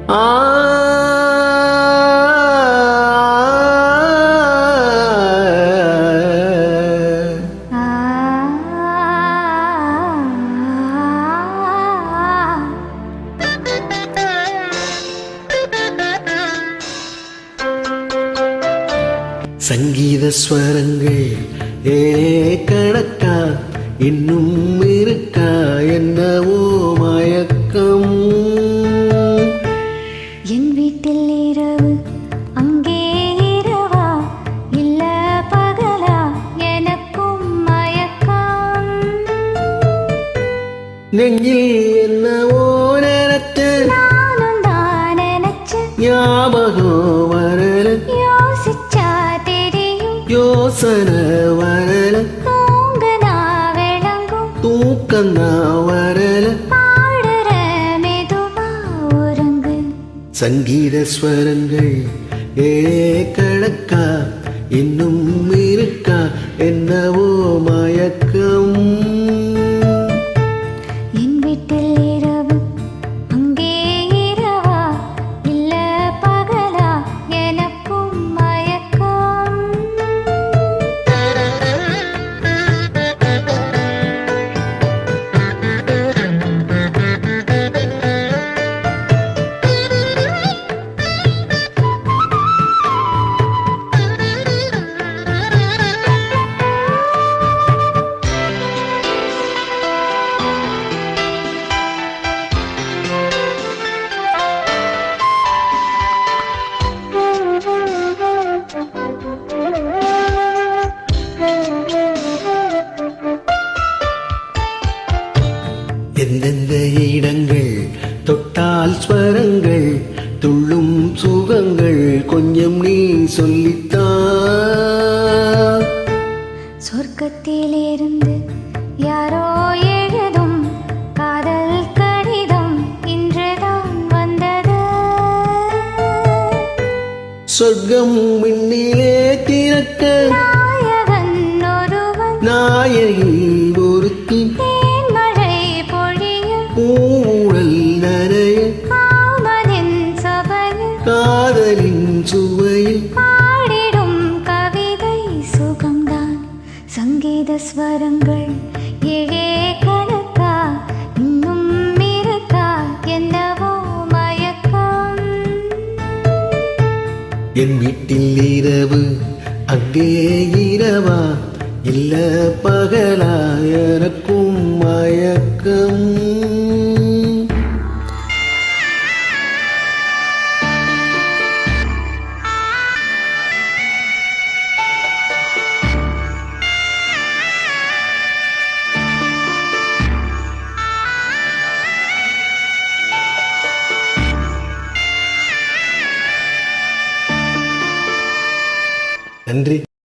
ஆ சங்கீத ஸ்வரங்கள் கணக்கா இன்னும் இருக்கா என்னவோ மயக்கம் என் வீட்டில் இரவு அங்கே இரவா இல்ல பகலா எனக்கும் மயக்கம் நெஞ்சில் என்னவோ நினைச்சு நானும் தான் நினைச்சு ஞாபகம் வரல யோசனை வரல தூங்கனா விளங்கும் தூக்கந்தா வரல பாடுற மெதுவா உறங்கு சங்கீத ஸ்வரங்கள் கணக்கா இன்னும் இருக்கா என்னவோ மயக்கம் என் வீட்டில் இரவு அங்கே இரவா இல்ல பகலா எனக்கும் மயக்கம் எந்தெந்த இடங்கள் தொட்டால் ஸ்வரங்கள் துள்ளும் சுகங்கள் கொஞ்சம் நீ சொல்லித்தா சொர்க்கத்திலிருந்து யாரோ எழுதும் காதல் கடிதம் இன்றுதான் வந்தது சொர்க்கம் விண்ணிலே திறக்க நாயகன் ஒருவன் நாயகி ஒருத்தி தேன்மழை பொழிய ஊழல் நனைய காமனின் சபையில் காதலின் சுவையில் பாடிடும் கவிதை சுகம்தான் சங்கீத ஸ்வரங்கள் கணக்கா இன்னும் இருக்கா என்னவோ மயக்கம் என் வீட்டில் இரவு அங்கே இரவா இல்ல பகலா எனக்கும் மயக்கம் நன்றி.